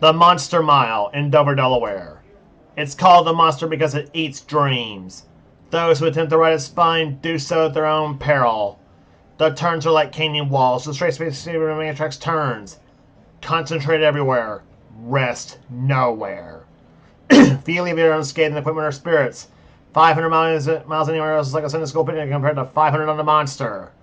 The Monster Mile in Dover, Delaware. It's called the Monster because it eats dreams. Those who attempt to ride its spine do so at their own peril. The turns are like canyon walls. The straight space remaining attracts turns. Concentrate everywhere. Rest nowhere. Feel either unscathed in equipment or spirits. 500 miles anywhere else is like a cynical picnic compared to 500 on the Monster.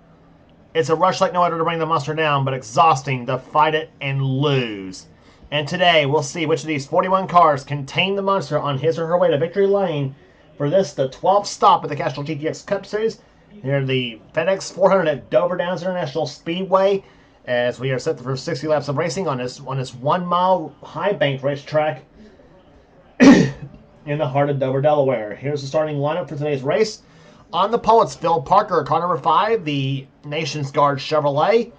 It's a rush like no other to bring the Monster down, but exhausting to fight it and lose. And today, we'll see which of these 41 cars can tame the Monster on his or her way to victory lane for this, the 12th stop at the Castrol GTX Cup Series. Here, the FedEx 400 at Dover Downs International Speedway, as we are set for 60 laps of racing on this 1 mile high banked racetrack in the heart of Dover, Delaware. Here's the starting lineup for today's race. On the pole, it's Phil Parker, car number 5, the Nation's Guard Chevrolet.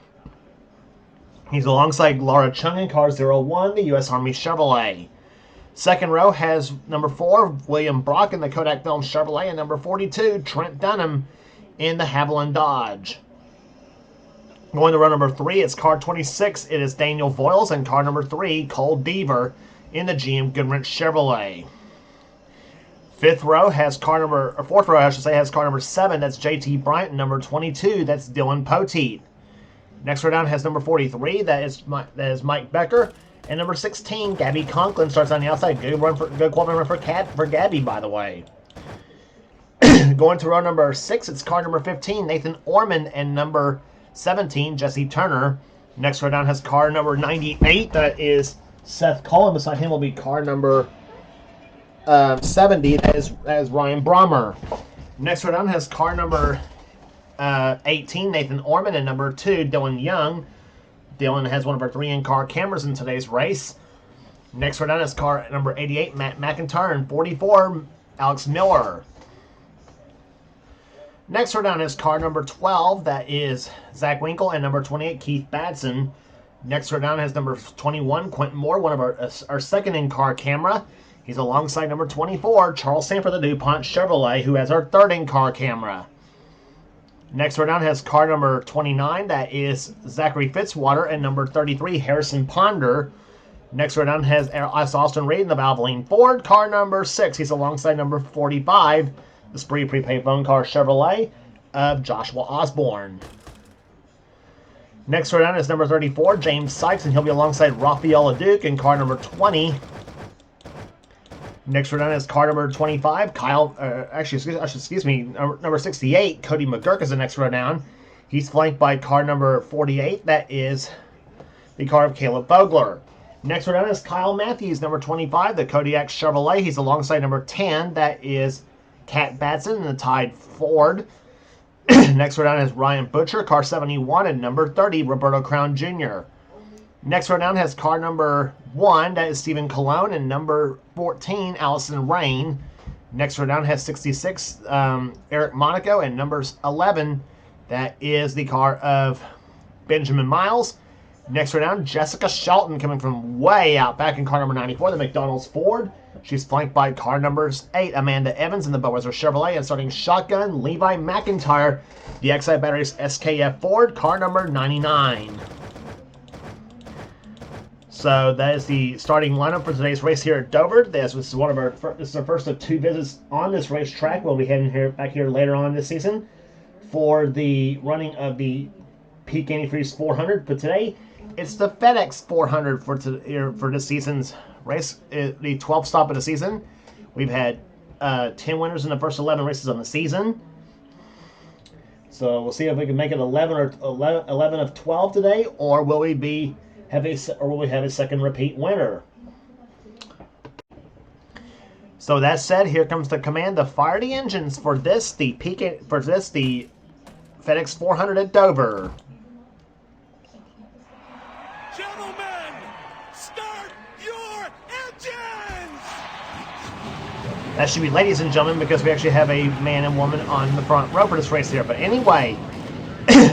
He's alongside Laura Chung in car 01, the U.S. Army Chevrolet. Second row has number 4, William Brock in the Kodak Film Chevrolet, and number 42, Trent Dunham in the Haviland Dodge. Going to row number 3, it's car 26. It is Daniel Voiles, and car number 3, Cole Deaver in the GM Goodwrench Chevrolet. Fourth row has car number 7. That's JT Bryant, and number 22. That's Dylan Poteet. Next row down has number 43. That is Mike Becker, and number 16. Gabby Conklin starts on the outside. Good quality run for Gabby, by the way. Going to row number 6, it's car number 15. Nathan Orman, and number 17. Jesse Turner. Next row down has car number 98. That is Seth Cullen. Beside him will be car number 70, that is Ryan Brommer. Next row down has car number 18, Nathan Orman, and number 2, Dylan Young. Dylan has one of our 3 in-car cameras in today's race. Next row down is car number 88, Matt McIntyre, and 44, Alex Miller. Next row down is car number 12, that is Zach Winkle, and number 28, Keith Batson. Next row down has number 21, Quentin Moore, one of our second in-car camera. He's alongside number 24, Charles Sanford, the DuPont Chevrolet, who has our third in-car camera. Next row down has car number 29, that is Zachary Fitzwater, and number 33, Harrison Ponder. Next row down has Austin Reed in the Valvoline Ford, car number 6. He's alongside number 45, the Spree Prepaid Phone Car Chevrolet of Joshua Osborne. Next row down is number 34, James Sykes, and he'll be alongside Rafael Duke in car number 20. Next row down is car number 25, number 68, Cody McGurk is the next row down. He's flanked by car number 48, that is the car of Caleb Vogler. Next row down is Kyle Matthews, number 25, the Kodiak Chevrolet. He's alongside number 10, that is Kat Batson in the Tide Ford. Next row down is Ryan Butcher, car 71, and number 30, Roberto Crown Jr. Next row down has car number 1, that is Stephen Colon, and number 14, Allison Rain. Next row down has 66, Eric Monaco, and number 11, that is the car of Benjamin Miles. Next row down, Jessica Shelton coming from way out back in car number 94, the McDonald's Ford. She's flanked by car numbers 8, Amanda Evans in the Boweser Chevrolet, and starting shotgun, Levi McIntyre, the XI Batteries SKF Ford, car number 99. So that is the starting lineup for today's race here at Dover. This is our first of 2 visits on this racetrack. We'll be heading back here later on this season for the running of the Peak Antifreeze 400. But today, it's the FedEx 400 for this season's race, the 12th stop of the season. We've had 10 winners in the first 11 races on the season. So we'll see if we can make it 11 of 12 today, or will we have a second repeat winner. So that said, here comes the command to fire the engines for the FedEx 400 at Dover. Gentlemen, start your engines! That should be ladies and gentlemen, because we actually have a man and woman on the front row for this race here. But anyway,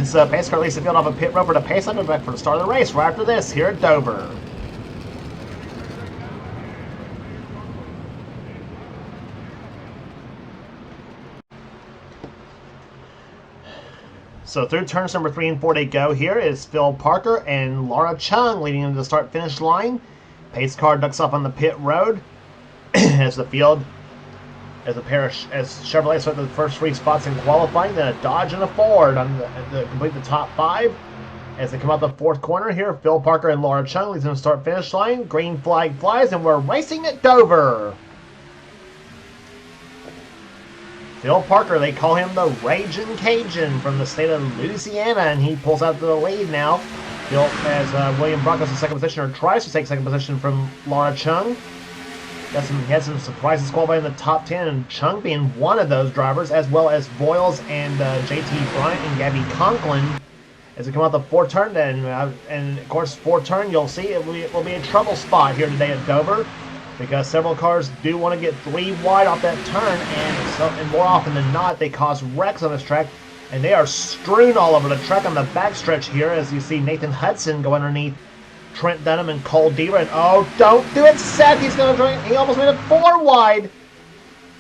so pace car leads the field off a pit road for the pace line back for the start of the race right after this here at Dover. So through turns number 3 and 4 they go. Here is Phil Parker and Laura Chung leading into the start-finish line. Pace car ducks off on the pit road as the field, as Chevrolet start the first 3 spots in qualifying, then a Dodge and a Ford on the complete the top 5. As they come out the 4th corner here, Phil Parker and Laura Chung leads them to start-finish line. Green flag flies, and we're racing at Dover. Phil Parker, they call him the Ragin' Cajun from the state of Louisiana, and he pulls out to the lead now. Phil, as William Brock goes to second position, or tries to take second position from Laura Chung. He had some surprises qualifying in the top 10, and Chung being one of those drivers, as well as Boyles and JT Bryant and Gabby Conklin. As we come out the 4th turn, and of course 4th turn, you'll see it will be a trouble spot here today at Dover, because several cars do want to get 3 wide off that turn, and more often than not, they cause wrecks on this track, and they are strewn all over the track on the backstretch here, as you see Nathan Hudson go underneath Trent Dunham and Cole Deaver, and oh, don't do it, Seth! He almost made it 4 wide,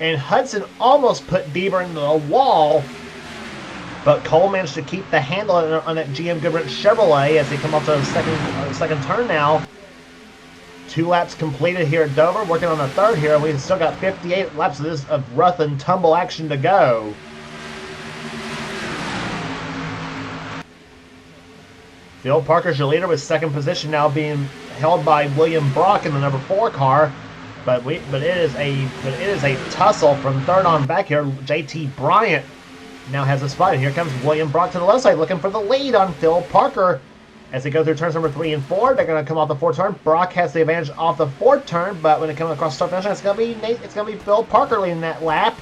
and Hudson almost put Deaver into the wall. But Cole managed to keep the handle on that GM Goodwrench Chevrolet as they come up to the second turn now. 2 laps completed here at Dover, working on the 3rd here, and we've still got 58 laps of rough and tumble action to go. Phil Parker's your leader with 2nd position now being held by William Brock in the number 4 car. But it is a tussle from 3rd on back here. JT Bryant now has a spot, and here comes William Brock to the left side looking for the lead on Phil Parker. As they go through turns number 3 and 4, they're going to come off the 4th turn. Brock has the advantage off the 4th turn, but when they come across the start finish, it's going to be Phil Parker leading that lap.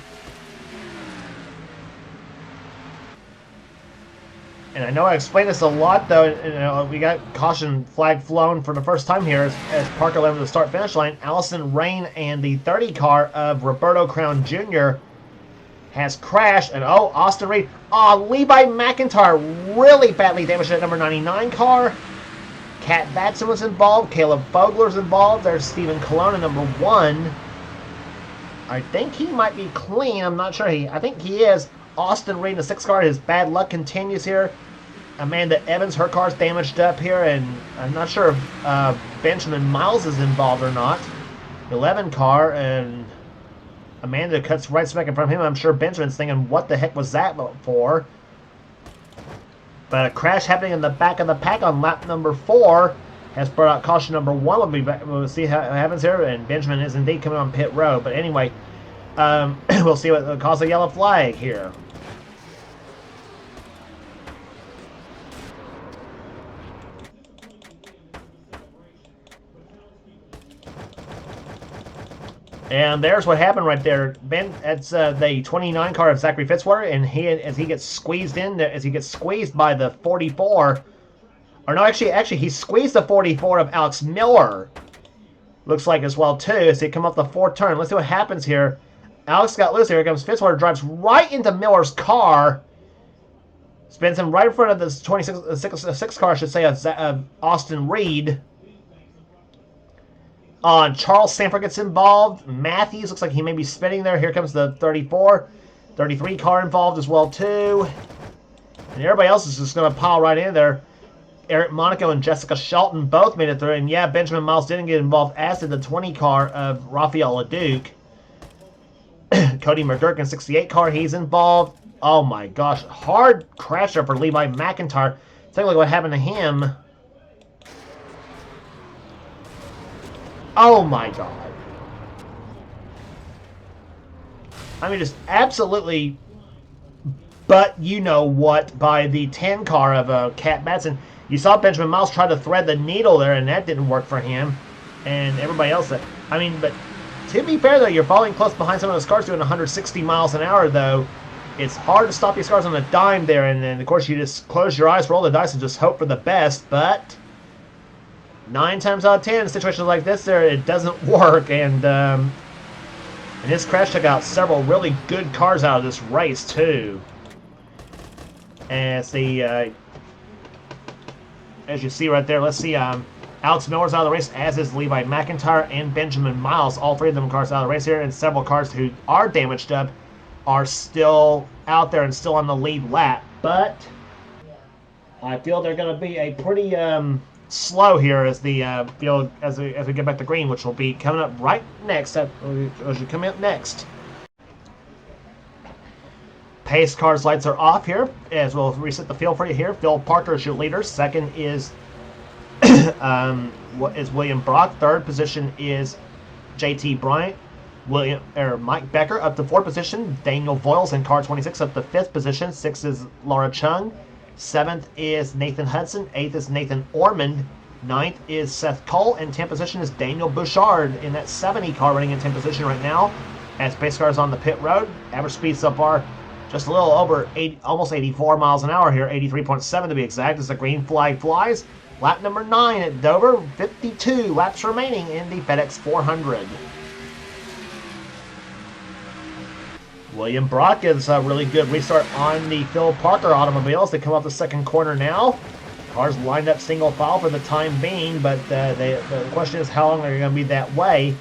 And I know I explained this a lot, though. We got caution flag flown for the first time here as Parker led to the start finish line. Allison Rain and the 30 car of Roberto Crown Jr. has crashed, and Austin Reed. Levi McIntyre really badly damaged that number 99 car. Kat Batson was involved. Caleb Fogler's involved. There's Stephen Colonna, number 1. I think he might be clean. I'm not sure. I think he is. Austin Reed in the 6th car. His bad luck continues here. Amanda Evans, her car's damaged up here, and I'm not sure if Benjamin Miles is involved or not. 11 car, and Amanda cuts right smack in front of him. I'm sure Benjamin's thinking, what the heck was that for? But a crash happening in the back of the pack on lap number 4 has brought out caution number 1. We'll see how it happens here, and Benjamin is indeed coming on pit road. But anyway, we'll see what caused the yellow flag here. And there's what happened right there. That's the 29 car of Zachary Fitzwater, and as he gets squeezed by the 44, or no, actually he squeezed the 44 of Alex Miller. Looks like as well too as they come off the 4th turn. Let's see what happens here. Alex got loose. Here comes Fitzwater, drives right into Miller's car, spins him right in front of the 6 car, I should say, of Austin Reed. Charles Sanford gets involved. Matthews looks like he may be spinning there. Here comes the 34. 33 car involved as well, too. And everybody else is just going to pile right in there. Eric Monaco and Jessica Shelton both made it through. And yeah, Benjamin Miles didn't get involved, as did the 20 car of Raphael LeDuc. Cody McGurk in 68 car, he's involved. Oh my gosh, hard crash there for Levi McIntyre. Take a look at what happened to him. Oh my god. I mean, just absolutely but you know what by the 10 car of Kat Batson. You saw Benjamin Miles try to thread the needle there, and that didn't work for him. And everybody else. But to be fair, though, you're falling close behind some of those cars doing 160 miles an hour, though. It's hard to stop these cars on a dime there, and then, of course, you just close your eyes, roll the dice, and just hope for the best. But 9 times out of 10 in situations like this, it doesn't work. And this crash took out several really good cars out of this race, too. And as you see right there, let's see, Alex Miller's out of the race, as is Levi McIntyre and Benjamin Miles. All 3 of them cars out of the race here, and several cars who are damaged up are still out there and still on the lead lap. But I feel they're going to be a pretty slow here as the field as we get back to green, which will be coming up right next. As you come up next. Pace cars lights are off here as we'll reset the field for you here. Phil Parker is your leader. Second is William Brock. Third position is JT Bryant. Mike Becker up to fourth position. Daniel Voiles in car 26 up to fifth position. Sixth is Laura Chung. Seventh is Nathan Hudson. Eighth is Nathan Ormond. Ninth is Seth Cole. And 10th position is Daniel Bouchard in that 70 car running in 10th position right now. As pace cars on the pit road. Average speeds so far just a little over 80, almost 84 miles an hour here. 83.7 to be exact as the green flag flies. Lap number 9 at Dover. 52 laps remaining in the FedEx 400. William Brock is a really good restart on the Phil Parker automobiles. They come off the second corner now. Cars lined up single file for the time being, but the question is how long are you going to be that way?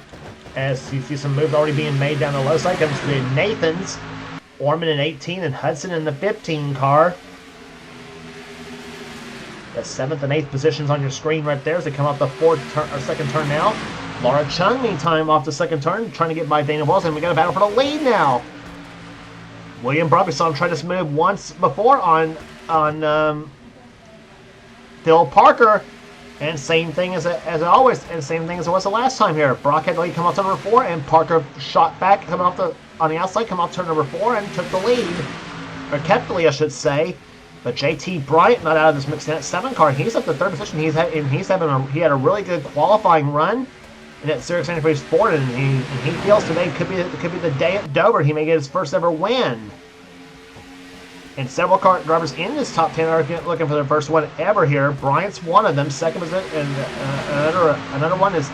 As you see some moves already being made down the low side. Comes to Nathan's, Orman in 18 and Hudson in the 15 car. The 7th and 8th positions on your screen right there as they come off the second turn now. Laura Chung, meantime, off the second turn, trying to get by Dana Wells, and we got a battle for the lead now. William Brock, we saw him try this move once before on Phil Parker, and same thing as always, and same thing as it was the last time here. Brock had to lead, come off turn number 4, and Parker shot back, coming off on the outside, come off turn number 4, and took the lead, or kept the lead, I should say. But JT Bryant not out of this mix in that 7 car. He's up to third position. He had a really good qualifying run in that Series 93 Sport, and he feels today could be the day at Dover. He may get his first ever win. And several car drivers in this top 10 are looking for their first one ever here. Bryant's one of them. Second position, and another one is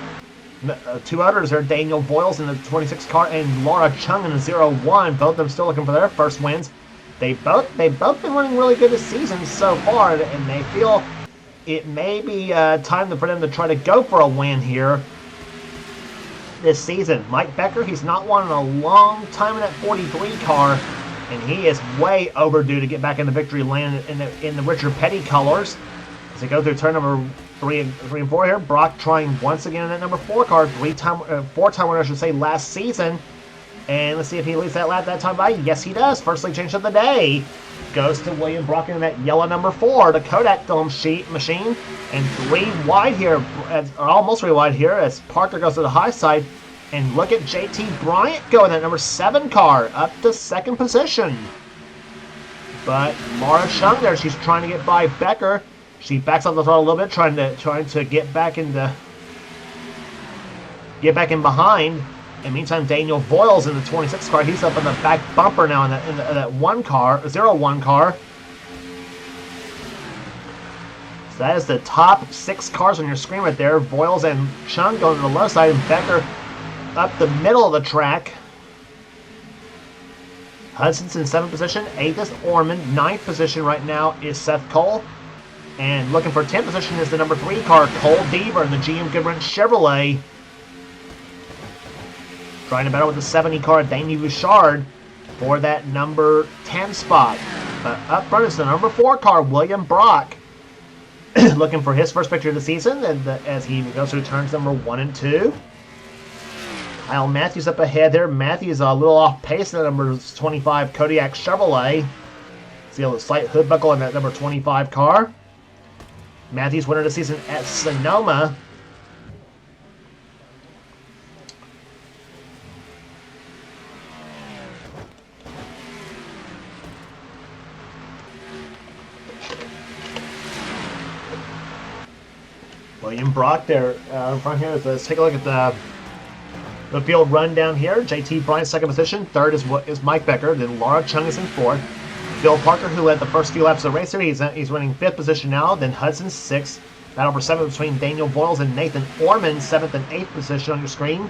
two others are Daniel Voiles in the 26 car and Laura Chung in the 01. Both of them still looking for their first wins. They've both been running really good this season so far, and they feel it may be time for them to try to go for a win here this season. Mike Becker, he's not won in a long time in that 43 car, and he is way overdue to get back in the victory lane in the Richard Petty colors. As they go through turn number 3 and 4 here, Brock trying once again in that number 4 car, four-time winner, I should say, last season. And let's see if he leads that lap that time by. Yes, he does. First lead change of the day goes to William Brock in that yellow number 4, the Kodak film machine. And 3 wide here, or almost 3 wide here, as Parker goes to the high side. And look at JT Bryant go in that number 7 car up to second position. But Laura Chung there, she's trying to get by Becker. She backs off the throttle a little bit, trying to get back in behind. And meantime, Daniel Voiles in the 26 car, he's up in the back bumper now in that 01 car. So that is the top 6 cars on your screen right there. Voiles and Chung going to the low side, and Becker up the middle of the track. Hudson's in 7th position. 8th is Ormond. 9th position right now is Seth Cole. And looking for 10th position is the number 3 car, Cole Deaver in the GM Goodwrench Chevrolet. Trying to battle with the 70 car, Daniel Bouchard, for that number 10 spot. But up front is the number 4 car, William Brock, looking for his first victory of the season as he goes through turns number 1 and 2. Kyle Matthews up ahead there. Matthews a little off pace in the number 25 Kodiak Chevrolet. See a slight hood buckle in that number 25 car. Matthews winner of the season at Sonoma. William Brock there in front here. Let's take a look at the field run down here. JT Bryant, second position. Third is Mike Becker. Then Laura Chung is in 4th. Phil Parker, who led the first few laps of the race here, he's winning 5th position now. Then Hudson 6th. Battle for 7th between Daniel Voiles and Nathan Ormond, 7th and 8th position on your screen.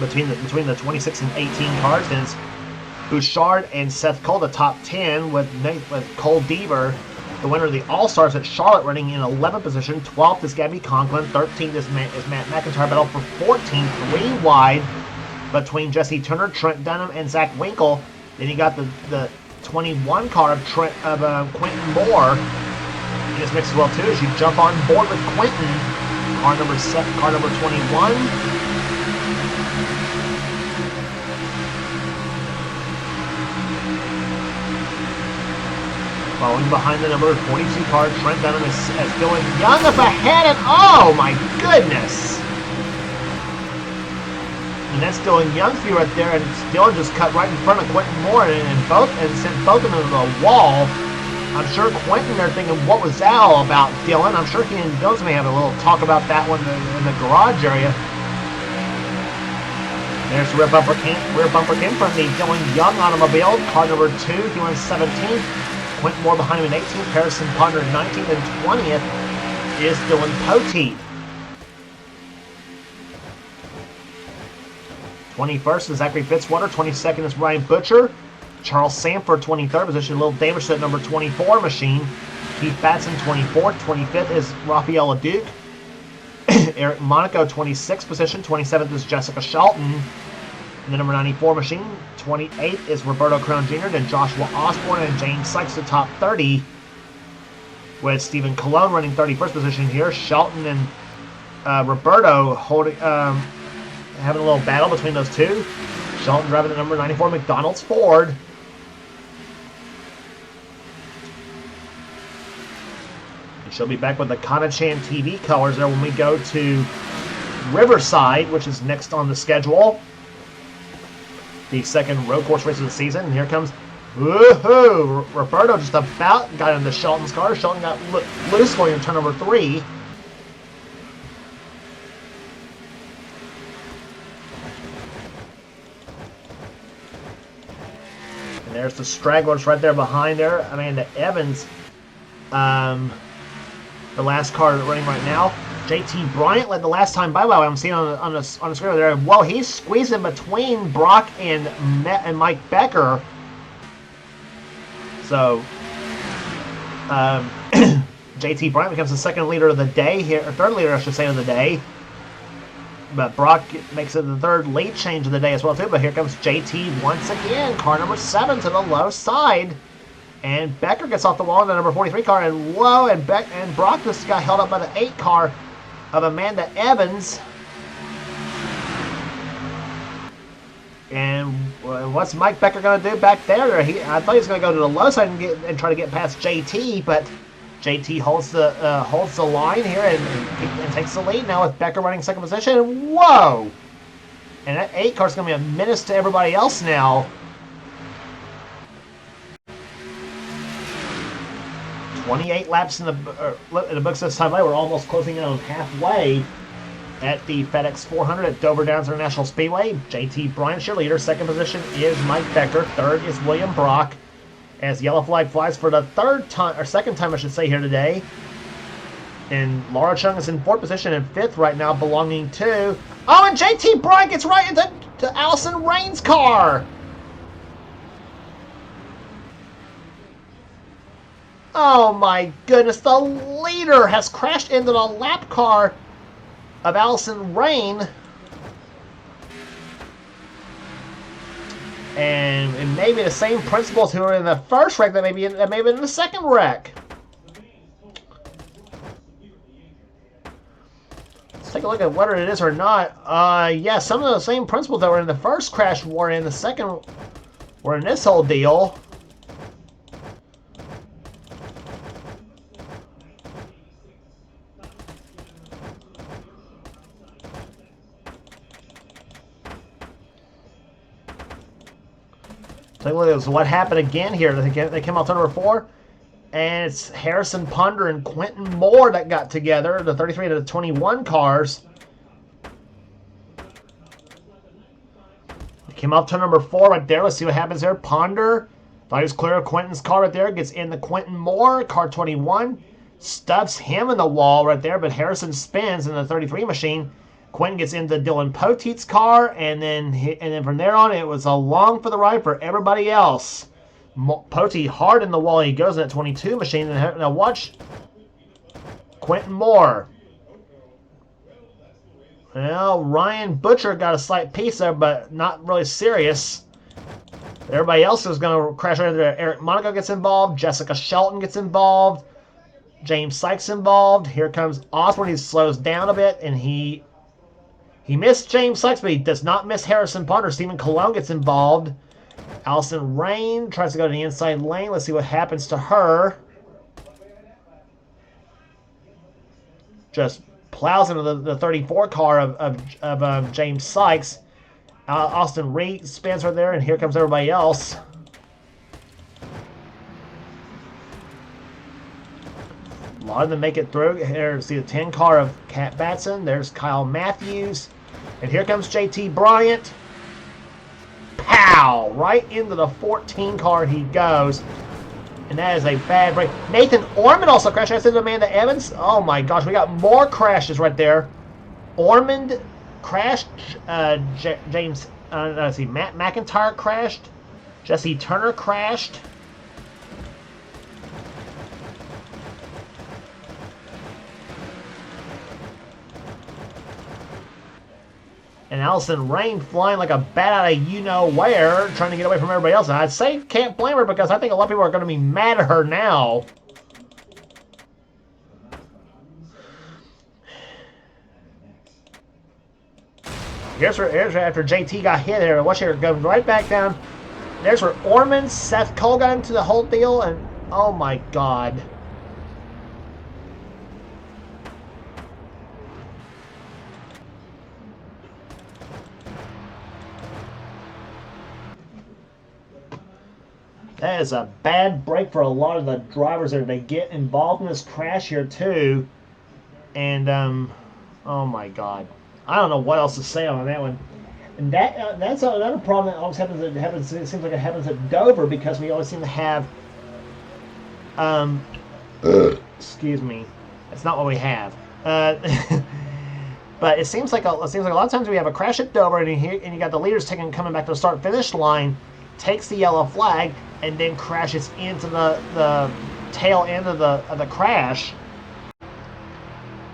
Between the 26 and 18 cars. Then it's Bouchard and Seth Cole, the top 10, with Cole Deaver, the winner of the All-Stars at Charlotte, running in 11th position. 12th is Gabby Conklin. 13th is Matt McIntyre. Battle for 14th, 3 wide between Jesse Turner, Trent Dunham, and Zach Winkle. Then you got the 21 car of Quentin Moore in this mix as well too as you jump on board with Quentin, car number 21. Following behind the number 42 car, Trent Dunham as Dylan Young up ahead, and oh my goodness! And that's Dylan Young's view right there, and Dylan just cut right in front of Quentin Moore and sent both of them to the wall. I'm sure Quentin are thinking, what was that all about, Dylan? I'm sure he and Dylan may have a little talk about that one in the garage area. There's the rear bumper came from the Dylan Young automobile, car number 2, he went 17th. Quentin Moore behind him in 18th, Harrison Ponder in 19th, and 20th is Dylan Poteet. 21st is Zachary Fitzwater, 22nd is Ryan Butcher, Charles Sanford 23rd position, Lil Davis at number 24 machine, Keith Batson 24th, 25th is Rafael Duke, Eric Monaco 26th position, 27th is Jessica Shelton. In the number 94 machine, 28th is Roberto Crown Jr., then Joshua Osborne and James Sykes the top 30, with Stephen Colon running 31st position here. Shelton and Roberto having a little battle between those two. Shelton driving the number 94 McDonald's Ford. And she'll be back with the Kana-chan TV colors there when we go to Riverside, which is next on the schedule. The second road course race of the season. And here comes, woohoo! Roberto just about got into Shelton's car. Shelton got loose going in turn number 3. And there's the stragglers right there behind there. Amanda Evans, the last car running right now. JT Bryant led the last time by. I'm seeing on the screen there. Well, he's squeezing between Brock and Mike Becker. So, JT Bryant becomes the second leader of the day here, or third leader, I should say, of the day. But Brock makes it the third lead change of the day as well too. But here comes JT once again, car number 7 to the low side. And Becker gets off the wall in the number 43 car, and whoa, and Brock just got held up by the 8 car of Amanda Evans. And what's Mike Becker going to do back there? I thought he was going to go to the low side and try to get past JT, but JT holds the line here and takes the lead now with Becker running second position. Whoa! And that 8 car is going to be a menace to everybody else now. 28 laps in the books this time. We're almost closing in on halfway at the FedEx 400 at Dover Downs International Speedway. JT Bryant, your leader. Second position is Mike Becker. Third is William Brock. As yellow flag flies for the second time I should say here today. And Laura Chung is in 4th position and 5th right now, belonging to... Oh, and JT Bryant gets right into Allison Rain's car. Oh my goodness, the leader has crashed into the lap car of Allison Rain. And maybe the same principals who were in the first wreck that may be in the second wreck. Let's take a look at whether it is or not. Yeah, some of the same principals that were in the first crash were in the second, were in this whole deal. Take a look at what happened again here. They came out to number 4. And it's Harrison Ponder and Quentin Moore that got together, the 33 to the 21 cars. They came out to number 4 right there. Let's see what happens there. Ponder, thought he was clear of Quentin's car right there. Gets in the Quentin Moore, car 21. Stuffs him in the wall right there, but Harrison spins in the 33 machine. Quentin gets into Dylan Poteet's car, and then from there on, it was along for the ride for everybody else. Poteet hard in the wall. He goes in that 22 machine. And now watch Quentin Moore. Well, Ryan Butcher got a slight piece there, but not really serious. Everybody else is going to crash right there. Eric Monaco gets involved. Jessica Shelton gets involved. James Sykes involved. Here comes Osborne. He slows down a bit, and he missed James Sykes, but he does not miss Harrison Bonner. Stephen Cologne gets involved. Allison Rain tries to go to the inside lane. Let's see what happens to her. Just plows into the 34 car of James Sykes. Austin Reed spins her there, and here comes everybody else. A lot of them make it through. Here's the 10 car of Cat Batson. There's Kyle Matthews. And here comes JT Bryant. Pow! Right into the 14 car he goes. And that is a bad break. Nathan Ormond also crashed. I said to Amanda Evans. Oh my gosh, we got more crashes right there. Ormond crashed. James, let's see, Matt McIntyre crashed. Jesse Turner crashed. And Allison Rain flying like a bat out of you-know-where, trying to get away from everybody else. And I'd say can't blame her because I think a lot of people are going to be mad at her now. Here's after JT got hit there. Watch her go right back down. There's where Ormond, Seth Cole got into the whole deal. And oh my God. That is a bad break for a lot of the drivers there. They get involved in this crash here too. And, oh my God. I don't know what else to say on that one. And that's another problem that always happens. It seems like it happens at Dover because we always seem to have, excuse me. That's not what we have. But it seems like a lot of times we have a crash at Dover and you got the leaders coming back to the start-finish line, takes the yellow flag, and then crashes into the tail end of the crash.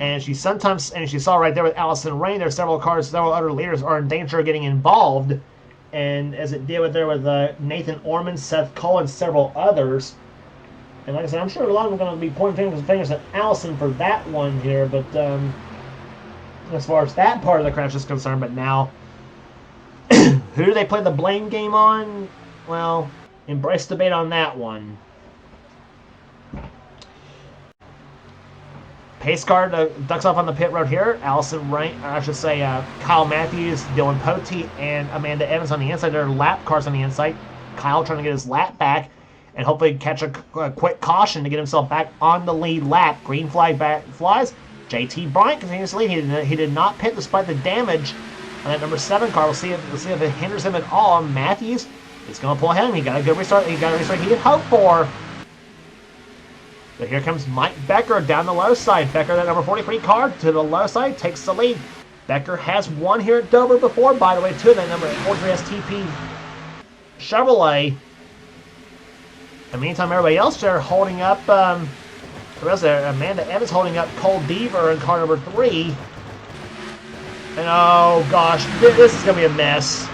And she saw right there with Allison Rain, there are several other leaders are in danger of getting involved. And as it did with Nathan Ormond, Seth Cole, and several others. And like I said, I'm sure a lot of them are going to be pointing fingers at Allison for that one here. But as far as that part of the crash is concerned, but now, who do they play the blame game on? Well, embrace debate on that one. Pace car ducks off on the pit road here. Allison Rain, or I should say Kyle Matthews, Dylan Pote, and Amanda Evans on the inside. There are lap cars on the inside. Kyle trying to get his lap back and hopefully catch a quick caution to get himself back on the lead lap. Green flag flies. JT Bryant continues to lead. He did not pit despite the damage on that number 7 car. We'll see if it hinders him at all. Matthews is going to pull ahead of him. He got a good restart. He got a restart he could hope for. But here comes Mike Becker down the low side. Becker, that number 43 car, to the low side, takes the lead. Becker has won here at Dover before, by the way, too. That number 43 STP Chevrolet. In the meantime, everybody else there holding up. The rest there, Amanda Evans holding up Cole Deaver in car number 3. And oh gosh, this is going to be a mess.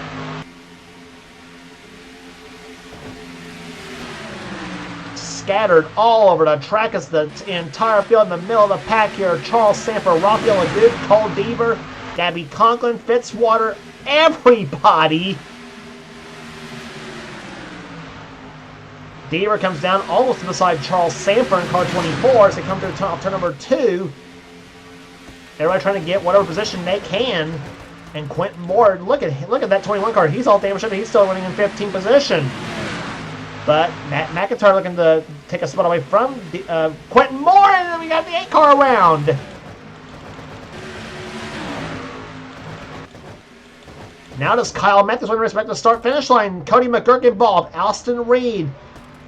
Scattered all over the track as the entire field in the middle of the pack here. Charles Samper, Raphael Leduc, Cole Deaver, Gabby Conklin, Fitzwater, everybody. Deaver comes down almost to the side Charles Samper in car 24 as they come to turn number 2. Everybody trying to get whatever position they can. And Quentin Moore, look at that 21 car. He's all damaged up. He's still running in 15th position. But Matt McIntyre looking to take a spot away from Quentin Moore, and then we got the 8 car around. Now does Kyle Matthews win the respect to the start-finish line? Cody McGurk involved. Alston Reed.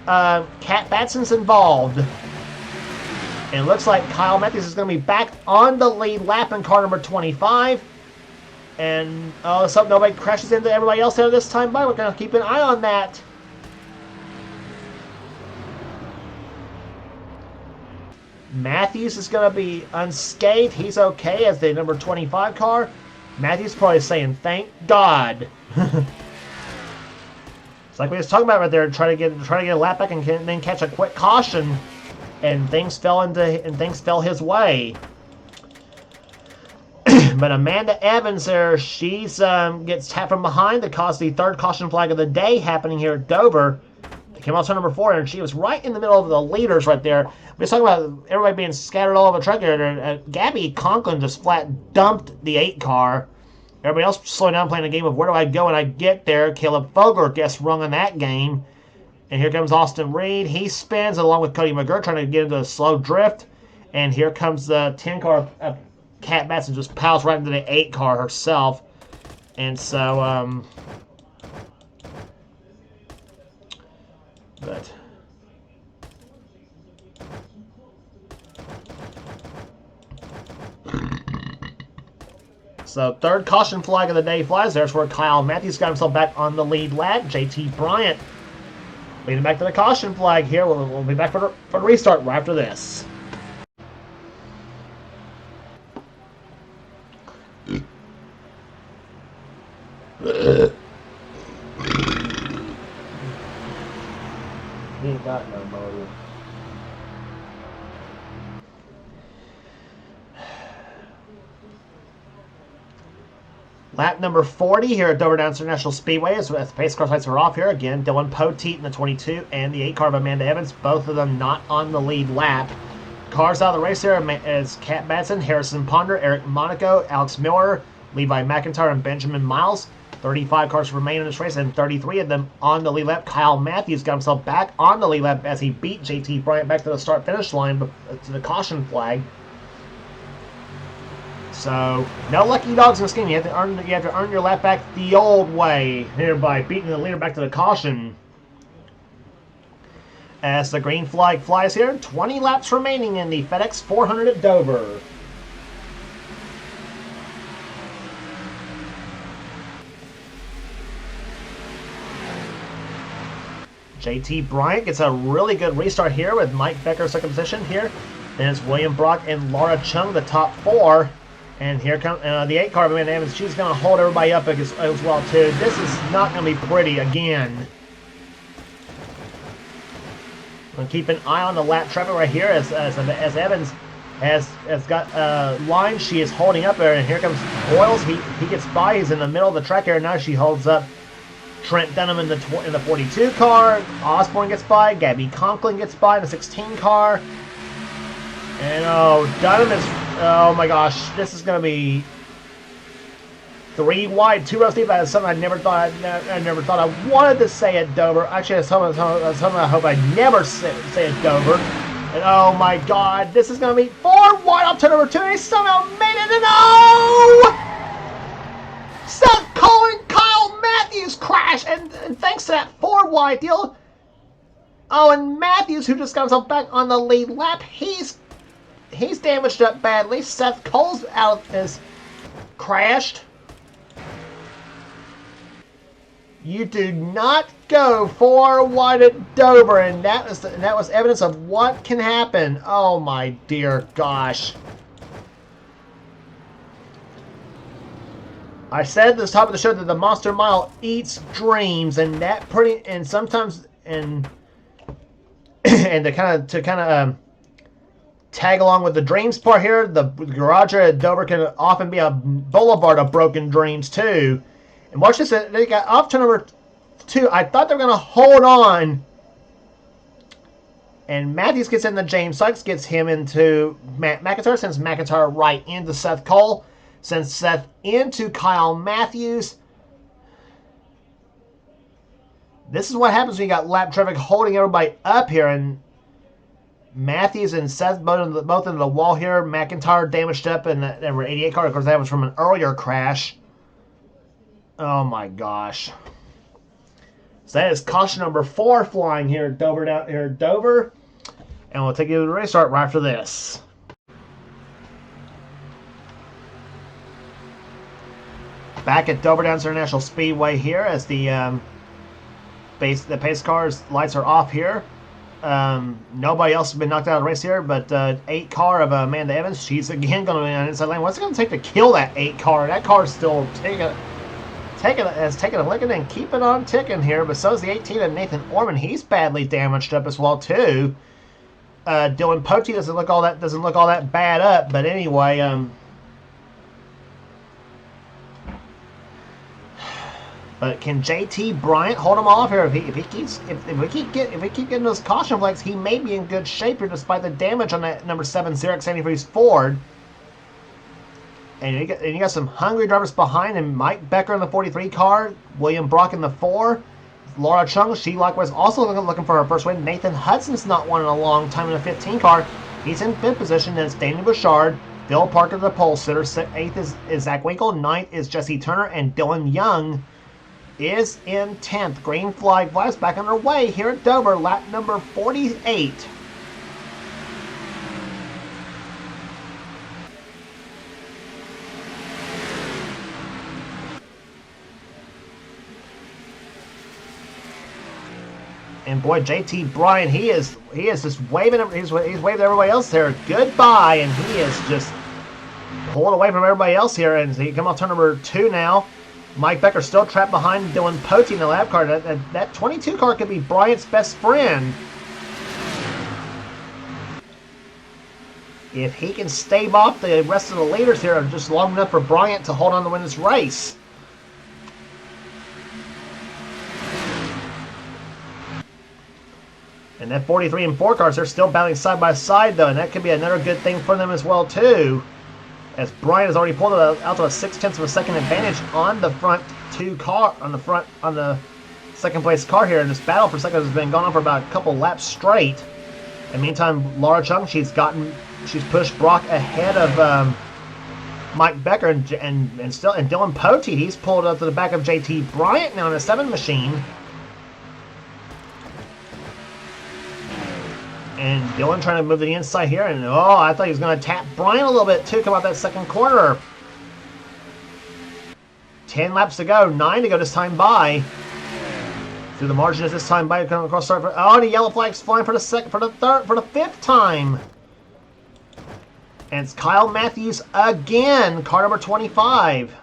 Cat Batson's involved. And it looks like Kyle Matthews is going to be back on the lead lap in car number 25. And let's hope nobody crashes into everybody else there this time. But we're going to keep an eye on that. Matthews is going to be unscathed. He's okay as the number 25 car. Matthews probably saying, thank God. It's like we was talking about right there, try to get a lap back and then catch a quick caution. and things fell his way. But Amanda Evans there, she's gets tapped from behind to cause the third caution flag of the day happening here at Dover. They came out to number 4, and she was right in the middle of the leaders right there. We was talking about everybody being scattered all over the track here. Gabby Conklin just flat dumped the 8 car. Everybody else slowing down, playing a game of where do I go when I get there. Caleb Fogler gets rung in that game. And here comes Austin Reed. He spins along with Cody McGurk trying to get into a slow drift. And here comes the 10 car. Kat Matson just piles right into the 8 car herself. And so, but so third caution flag of the day flies. There's where Kyle Matthews got himself back on the lead lap. JT Bryant leading back to the caution flag here. We'll be back for the restart right after this. He ain't got no motor. Lap number 40 here at Dover Downs International Speedway as the pace car lights are off here. Again, Dylan Poteet in the 22 and the 8 car of Amanda Evans, both of them not on the lead lap. Cars out of the race here is Kat Matson, Harrison Ponder, Eric Monaco, Alex Miller, Levi McIntyre, and Benjamin Miles. 35 cars remain in this race, and 33 of them on the lead lap. Kyle Matthews got himself back on the lead lap as he beat JT Bryant back to the start-finish line to the caution flag. So, no lucky dogs in this game. You have to earn your lap back the old way here by beating the leader back to the caution. As the green flag flies here, 20 laps remaining in the FedEx 400 at Dover. JT Bryant gets a really good restart here with Mike Becker second position here. Then it's William Brock and Laura Chung, the top 4. And here comes the 8 car of Amanda Evans. She's going to hold everybody up as well, too. This is not going to be pretty again. I'm going to keep an eye on the lap traffic right here as Evans has got line. She is holding up there. And here comes Boyles. He gets by. He's in the middle of the track here. Now she holds up Trent Dunham in the 42 car. Osborne gets by. Gabby Conklin gets by in the 16 car. And Dunham is, oh my gosh, this is going to be 3 wide, 2 rows deep. That's something I never thought I wanted to say at Dover. Actually, that's something I hope I never say at Dover. And oh my God, this is going to be 4 wide up to number 2. And he somehow made it. And Seth Cole and Kyle Matthews crash. And thanks to that 4 wide deal. Oh, and Matthews, who just got himself back on the lead lap, he's damaged up badly. Seth Cole's is crashed. You do not go 4 wide at Dover, and that was evidence of what can happen. Oh my dear gosh! I said at the top of the show that the Monster Mile eats dreams, and sometimes and to kind of tag along with the dreams part here, the garage at Dover can often be a boulevard of broken dreams too. And watch this, they got off to number 2. I thought they were going to hold on. And Matthews gets into James Sykes, gets him into Matt McIntyre, sends McIntyre right into Seth Cole, sends Seth into Kyle Matthews. This is what happens when you got lap traffic holding everybody up here, and Matthews and Seth both into the wall here. McIntyre damaged up in the number 88 car. Of course, that was from an earlier crash. Oh my gosh. So that is caution number 4 flying here at Dover. And we'll take you to the restart right after this. Back at Dover Downs International Speedway here as the pace cars lights are off here. Nobody else has been knocked out of the race here, but 8 car of Amanda Evans. She's again going to be on inside lane. What's it going to take to kill that 8 car? That car is still taking a licking and keeping on ticking here, but so is the 18 of Nathan Orman. He's badly damaged up as well too. Dylan Poche doesn't look all that bad up, but anyway, but can JT Bryant hold him off here? If we keep getting those caution flags, he may be in good shape here despite the damage on that number 7 Xerox antifreeze Ford. And you got some hungry drivers behind him. Mike Becker in the 43 car, William Brock in the 4. Laura Chung, she likewise also looking for her first win. Nathan Hudson's not won in a long time in the 15 car. He's in 5th position. Then it's Daniel Bouchard, Phil Parker, the pole sitter. 8th is Zach Winkle. 9th is Jesse Turner. And Dylan Young is in 10th. Green flag flags back underway here at Dover, lap number 48. And boy, JT Bryan, he is just waving. He's waving everybody else there goodbye, and he is just pulling away from everybody else here. And he come on turn number 2 now. Mike Becker still trapped behind Dylan Pote in the lap car. That 22 car could be Bryant's best friend if he can stave off the rest of the leaders here just long enough for Bryant to hold on to win this race. And that 43 and 4 cars, they're still battling side by side though, and that could be another good thing for them as well too, as Bryant has already pulled it out to a 0.6 of a second advantage on the front 2 car, on the second place car here. And this battle for seconds has been going on for about a couple laps straight. In the meantime, Laura Chung, she's pushed Brock ahead of Mike Becker and Dylan Pote. He's pulled up to the back of JT Bryant now in a 7 machine. And Dylan trying to move to the inside here. And I thought he was going to tap Bryant a little bit too. Come out that second corner. 10 laps to go. 9 to go this time by. Through the margin as this time by. Coming across start. The yellow flag's flying for the 5th time. And it's Kyle Matthews again. Car number 25.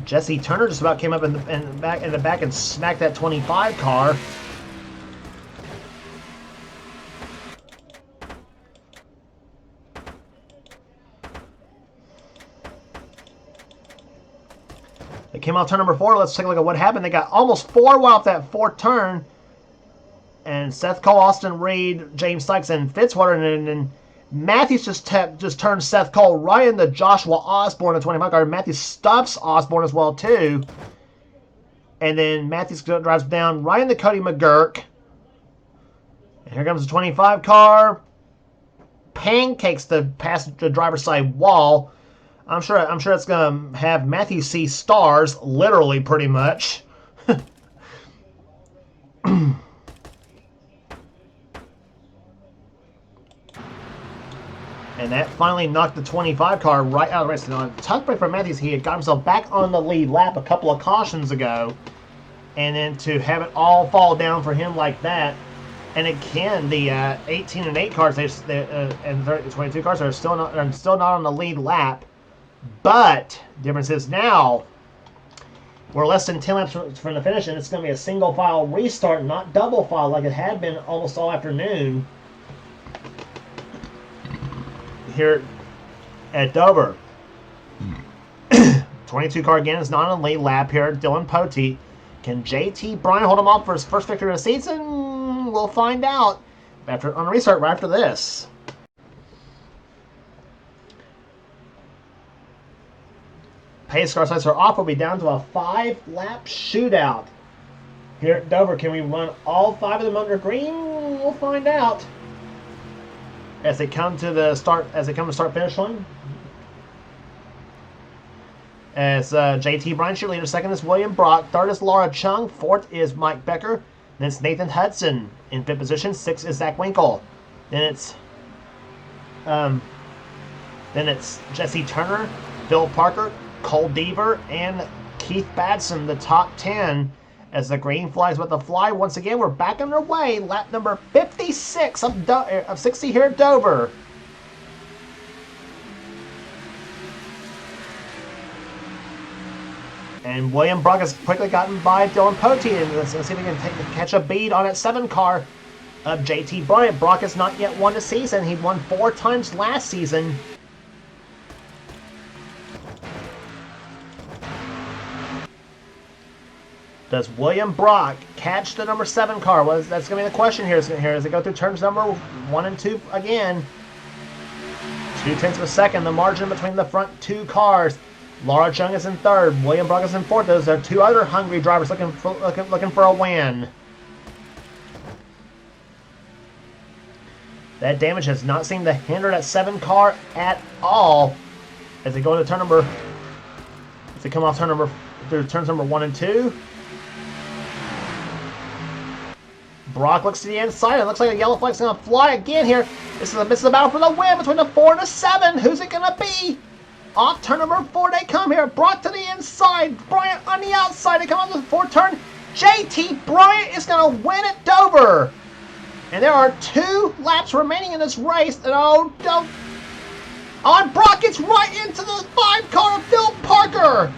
Jesse Turner just about came up in the back and smacked that 25 car. They came out turn number 4. Let's take a look at what happened. They got almost 4 off that 4th turn. And Seth Cole, Austin Reed, James Sykes, and Fitzwater, and Matthews just turned Seth Cole right into Joshua Osborne at 25 car. Matthews stops Osborne as well too. And then Matthews drives down right into Cody McGurk. And here comes the 25 car. Pancakes the driver's side wall. I'm sure it's gonna have Matthews see stars, literally pretty much. And that finally knocked the 25 car right out of the race. Now, tough break for Matthews. He had got himself back on the lead lap a couple of cautions ago. And then to have it all fall down for him like that. And again, the 18 and 8 cars and the 22 cars are still not on the lead lap. But the difference is now we're less than 10 laps from the finish, and it's going to be a single file restart, not double file like it had been almost all afternoon here at Dover. 22 car again is not on the lead lap here. Dylan Pote. Can JT Bryan hold him off for his first victory of the season? We'll find out on a restart right after this. Pace car sights are off. We'll be down to a 5-lap shootout here at Dover. Can we run all 5 of them under green? We'll find out as they come to the start finish line. As JT Bryan, cheerleader. 2nd is William Brock. 3rd is Laura Chung. 4th is Mike Becker. Then it's Nathan Hudson in 5th position. 6th is Zach Winkle. Then it's Jesse Turner, Phil Parker, Cole Deaver, and Keith Badson, the top 10. As the green flies with the fly, once again, we're back underway. Lap number 56 of 60 here at Dover. And William Brock has quickly gotten by Dylan Potey, and let's see if he can catch a bead on that 7 car of JT Bryant. Brock has not yet won the season. He won 4 times last season. Does William Brock catch the number 7 car? Well, that's going to be the question here. As it go through turns number 1 and 2 again. 0.2 of a second, the margin between the front 2 cars. Laura Chung is in 3rd. William Brock is in 4th. Those are 2 other hungry drivers looking for a win. That damage has not seemed to hinder that 7 car at all. As they go into turn number, as they come off through turns number 1 and 2. Brock looks to the inside. It looks like a yellow flag's going to fly again here. This is a battle for the win between the 4 and the 7. Who's it going to be? Off turn number 4 they come here. Brock to the inside. Bryant on the outside. They come on the 4th turn. JT Bryant is going to win at Dover. And there are 2 laps remaining in this race. And and Brock gets right into the 5 car of Phil Parker.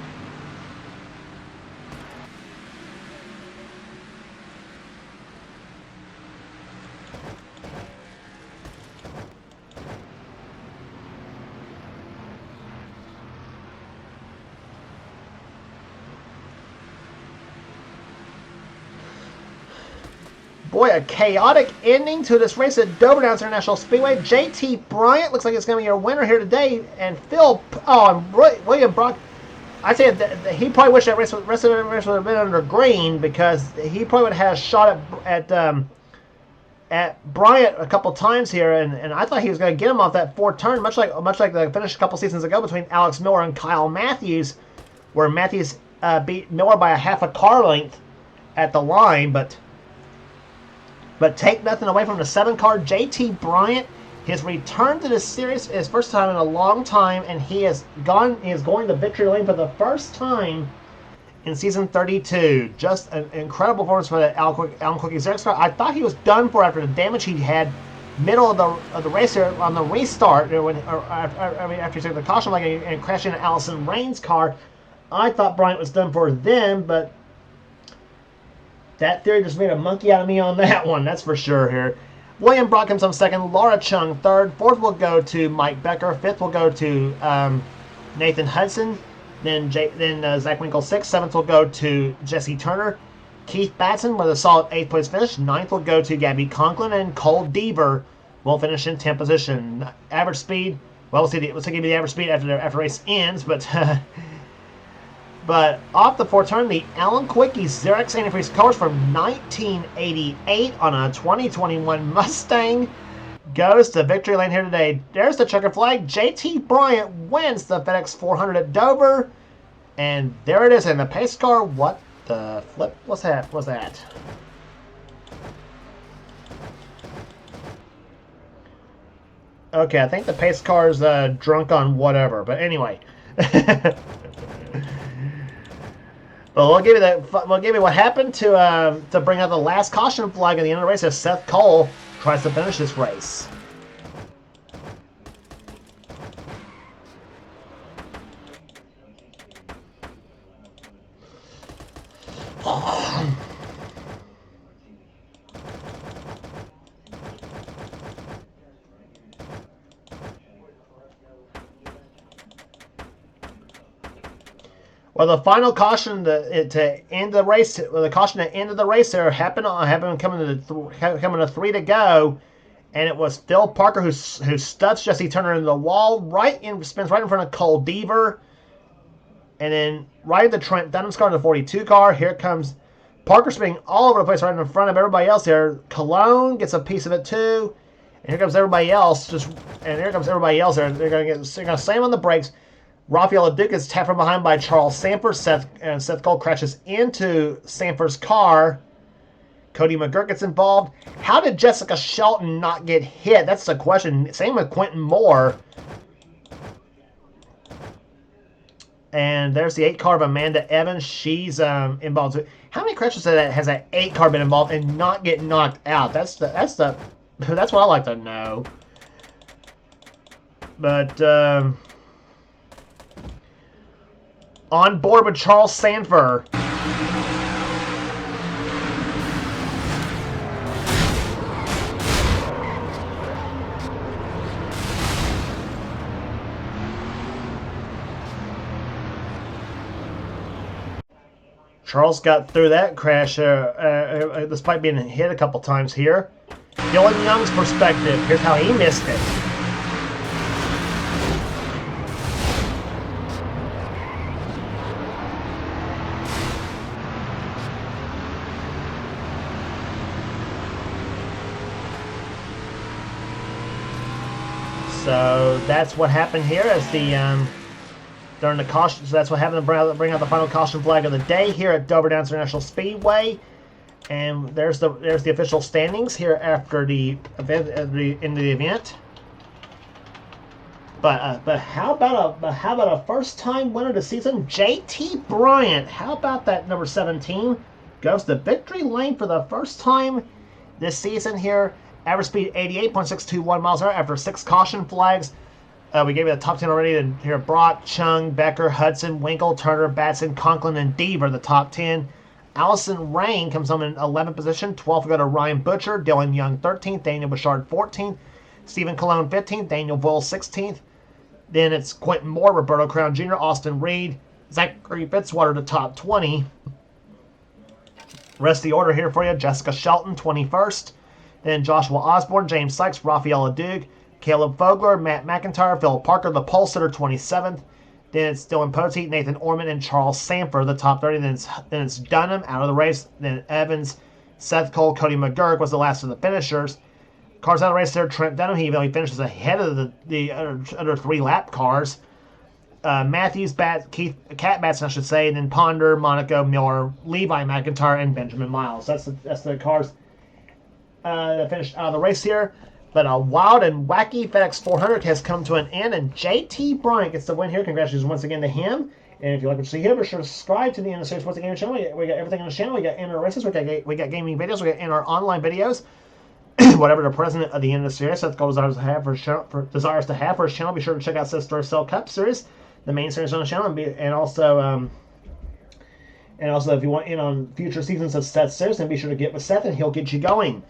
Boy, a chaotic ending to this race at Dover Downs International Speedway. JT Bryant looks like it's going to be your winner here today. And William Brock, I'd say that he probably wished that rest of the race would have been under green, because he probably would have had a shot at Bryant a couple times here. And I thought he was going to get him off that 4th turn, much like the finish a couple seasons ago between Alex Miller and Kyle Matthews, where Matthews beat Miller by a half a car length at the line. But take nothing away from the 7 car. JT Bryant, his return to this series is first time in a long time, and he is going to victory lane for the first time in season 32. Just an incredible performance for the Alan Quickie Xerox car. I thought he was done for after the damage he had middle of the race here on the restart, after he took the caution flag and crashed into Allison Rain's car. I thought Bryant was done for then, but that theory just made a monkey out of me on that one, that's for sure here. William Brock comes on 2nd, Laura Chung 3rd, 4th will go to Mike Becker, 5th will go to Nathan Hudson, then Zach Winkle 6th, 7th will go to Jesse Turner, Keith Batson with a solid 8th place finish, 9th will go to Gabby Conklin, and Cole Deaver will finish in 10th position. Average speed, well, we'll see the average speed after the race ends, but But off the 4th turn, the Alan Quickie Xerox antifreeze cars from 1988 on a 2021 Mustang goes to victory lane here today. There's the checker flag. JT Bryant wins the FedEx 400 at Dover. And there it is in the pace car. What the flip was that? Okay, I think the pace car's drunk on whatever. But anyway. Well, we'll give you what happened to bring out the last caution flag at the end of the race as Seth Cole tries to finish this race. Well, the final caution to end the race, the caution at the end of the race there happened coming to 3 to go, and it was Phil Parker who stuffs Jesse Turner into the wall, spins right in front of Cole Deaver, and then right at the Trent Dunham's car in the 42 car. Here comes Parker spinning all over the place right in front of everybody else there. Cologne gets a piece of it too, and here comes everybody else. They're going to slam on the brakes. Rafael Duke is tapped from behind by Charles Sanford. Seth Cole crashes into Sanford's car. Cody McGurk gets involved. How did Jessica Shelton not get hit? That's the question. Same with Quentin Moore. And there's the 8 car of Amanda Evans. She's involved too. How many crashes has that 8 car been involved and not get knocked out? That's what I like to know. But On board with Charles Sanford. Charles got through that crash despite being hit a couple times here. Dylan Young's perspective. Here's how he missed it. So that's what happened here as the during the caution. So that's what happened to bring out the final caution flag of the day here at Dover Downs International Speedway. And there's the official standings here after the event at the end of the event. But how about a first time winner of the season, JT Bryant? How about that number 17 goes to victory lane for the first time this season here. Average speed 88.621 miles an hour after 6 caution flags. We gave you the top 10 already. And here, Brock, Chung, Becker, Hudson, Winkle, Turner, Batson, Conklin, and Deaver, the top 10. Allison Rain comes home in 11th position. 12th will go to Ryan Butcher. Dylan Young 13th. Daniel Bouchard 14th. Stephen Colon 15th. Daniel Voll 16th. Then it's Quentin Moore, Roberto Crown Jr., Austin Reed, Zachary Fitzwater, the top 20. Rest of the order here for you. Jessica Shelton 21st. Then Joshua Osborne, James Sykes, Rafaela Dug, Caleb Fogler, Matt McIntyre, Phil Parker, the pole sitter, 27th. Then it's Dylan Poteet, Nathan Orman, and Charles Sanford, the top 30. Then it's Dunham out of the race. Then Evans, Seth Cole, Cody McGurk was the last of the finishers. Cars out of the race there. Trent Dunham, he only finishes ahead of the under 3-lap cars. Matthews, Cat Batson, I should say, and then Ponder, Monaco, Miller, Levi McIntyre, and Benjamin Miles. That's the cars that finished out of the race here. But a wild and wacky FedEx 400 has come to an end, and JT Bryant gets the win here. Congratulations once again to him. And if you like what you see here, be sure to subscribe to the NNSCRA Sports Gaming channel. We got everything on the channel. We got inner races. We got gaming videos. We got inner online videos. Whatever the president of the NNSCRA Seth Cole desires to have for his channel, be sure to check out Seth's Duracell Cup series, the main series on the channel, and also if you want in on future seasons of Seth's series, then be sure to get with Seth and he'll get you going.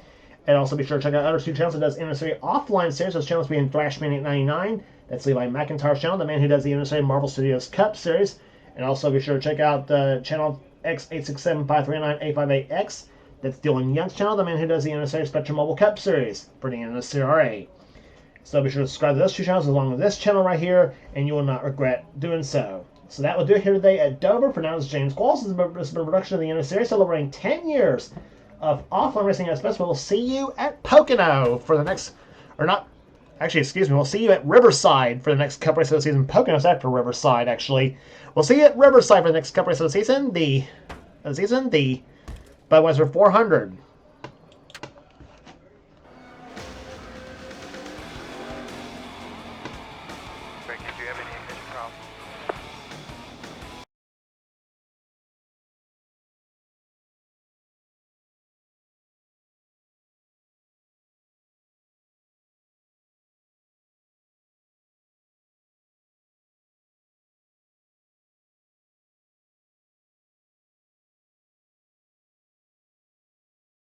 And also be sure to check out other 2 channels that does NNSCRA offline series. Those channels being Thrashman 899, that's Levi McIntyre's channel, the man who does the NNSCRA Marvel Studios Cup series. And also be sure to check out the channel X867539A58X. That's Dylan Young's channel, the man who does the NNSCRA Spectrum Mobile Cup series for the NNSCRA. So be sure to subscribe to those 2 channels along with this channel right here, and you will not regret doing so. So that will do it here today at Dover. For now, this is James Qualls. This has been a production of the NNSCRA celebrating 10 years of offline racing at its best. We'll see you at Pocono for the next, we'll see you at Riverside for the next Cup race of the season. Pocono's after Riverside, actually. We'll see you at Riverside for the next Cup race of the season, the Budweiser 400.